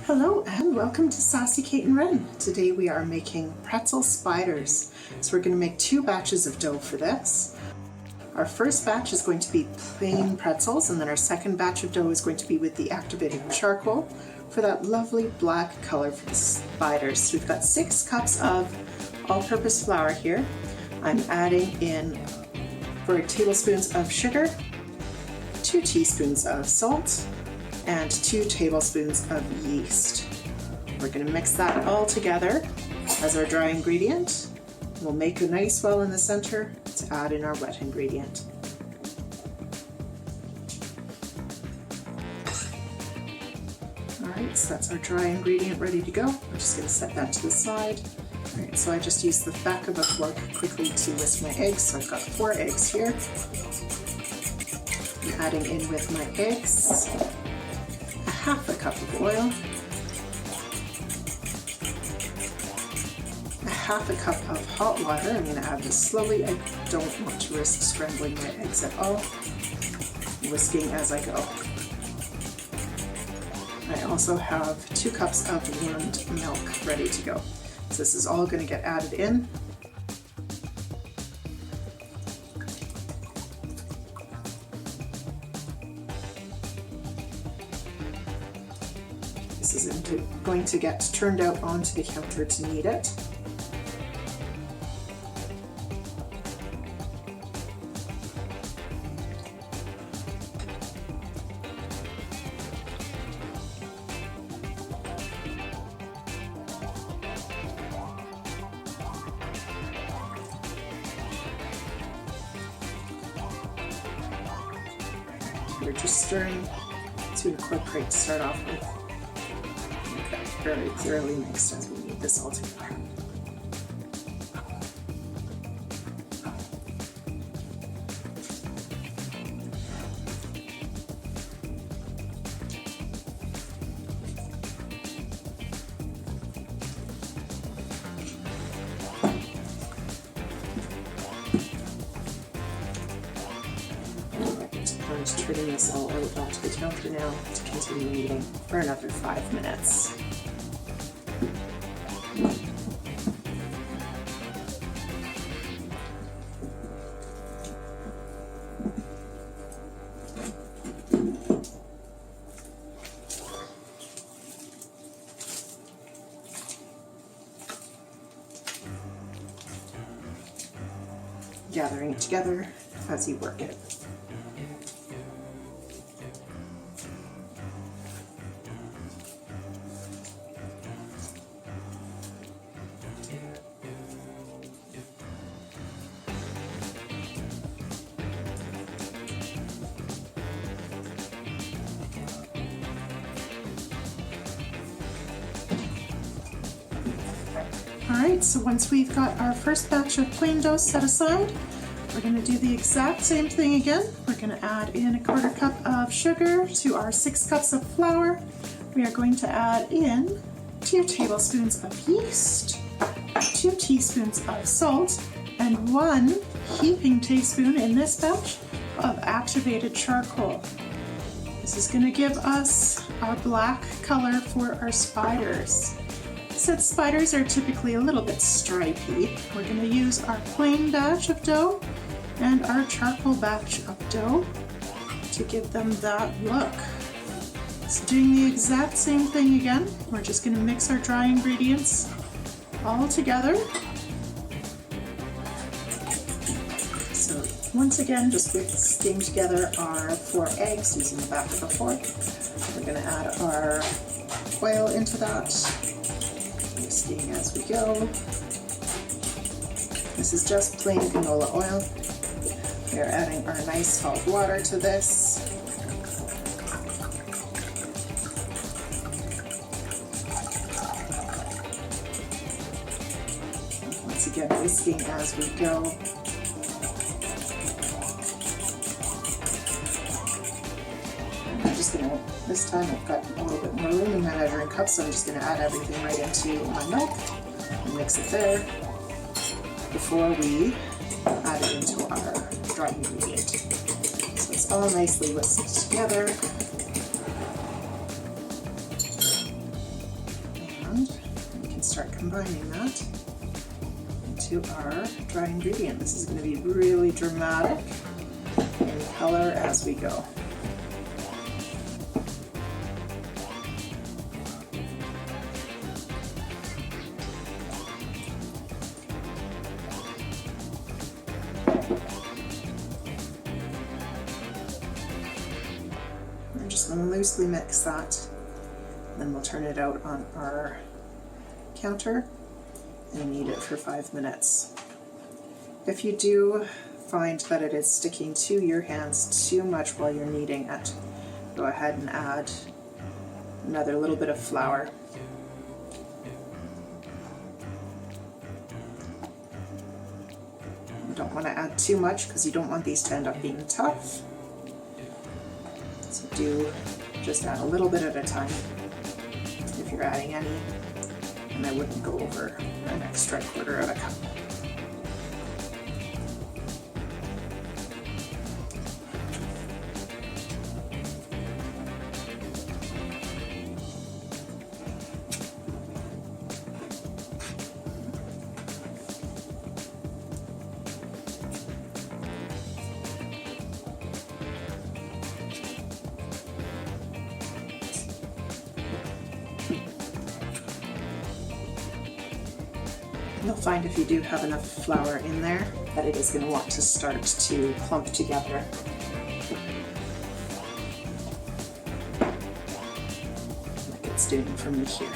Hello and welcome to Sassy Kate and Ren. Today we are making pretzel spiders. So we're going to make 2 batches of dough for this. Our first batch is going to be plain pretzels, and then our second batch of dough is going to be with the activated charcoal for that lovely black color for the spiders. So we've got 6 cups of all-purpose flour here. I'm adding in 4 tablespoons of sugar, 2 teaspoons of salt, and 2 tablespoons of yeast. We're going to mix that all together as our dry ingredient. We'll make a nice well in the center to add in our wet ingredient. Alright, so that's our dry ingredient ready to go. I'm just going to set that to the side. Alright, so I just used the back of a fork quickly to whisk my eggs. So I've got 4 eggs here. I'm adding in with my eggs half a cup of oil, a half a cup of hot water. I'm going to add this slowly. I don't want to risk scrambling my eggs at all. Whisking as I go. I also have 2 cups of warmed milk ready to go. So this is all going to get added in. This is going to get turned out onto the counter to knead it. We're just stirring to incorporate to start off with. Very thoroughly mixed as we knead this all together. I'm just turning this all out onto the counter now to continue kneading for another 5 minutes. Gathering it together as you work it. Alright, so once we've got our first batch of plain dough set aside, we're going to do the exact same thing again. We're going to add in a 1/4 cup of sugar to our 6 cups of flour. We are going to add in 2 tablespoons of yeast, 2 teaspoons of salt, and 1 heaping teaspoon in this batch of activated charcoal. This is going to give us our black color for our spiders. Since spiders are typically a little bit stripy, we're going to use our plain batch of dough and our charcoal batch of dough to give them that look. So doing the exact same thing again, we're just going to mix our dry ingredients all together. So once again, just whisking together our 4 eggs using the back of a fork. We're going to add our oil into that. Whisking as we go. This is just plain canola oil. We are adding our nice salt water to this. Once again, whisking as we go. And I'm just going to, this time I've got a little bit more room in my measuring cup, so I'm just going to add everything right into my milk and mix it there before we add it into our dry ingredient. So it's all nicely whisked together. start combining that into our dry ingredient. This is going to be really dramatic in color as we go. I'm just going to loosely mix that, and then we'll turn it out on our counter and knead it for 5 minutes. If you do find that it is sticking to your hands too much while you're kneading it, go ahead and add another little bit of flour. You don't want to add too much because you don't want these to end up being tough. So do just add a little bit at a time if you're adding any, and I wouldn't go over an extra 1/4 cup. You'll find if you do have enough flour in there that it is going to want to start to clump together. Like it's doing for me here.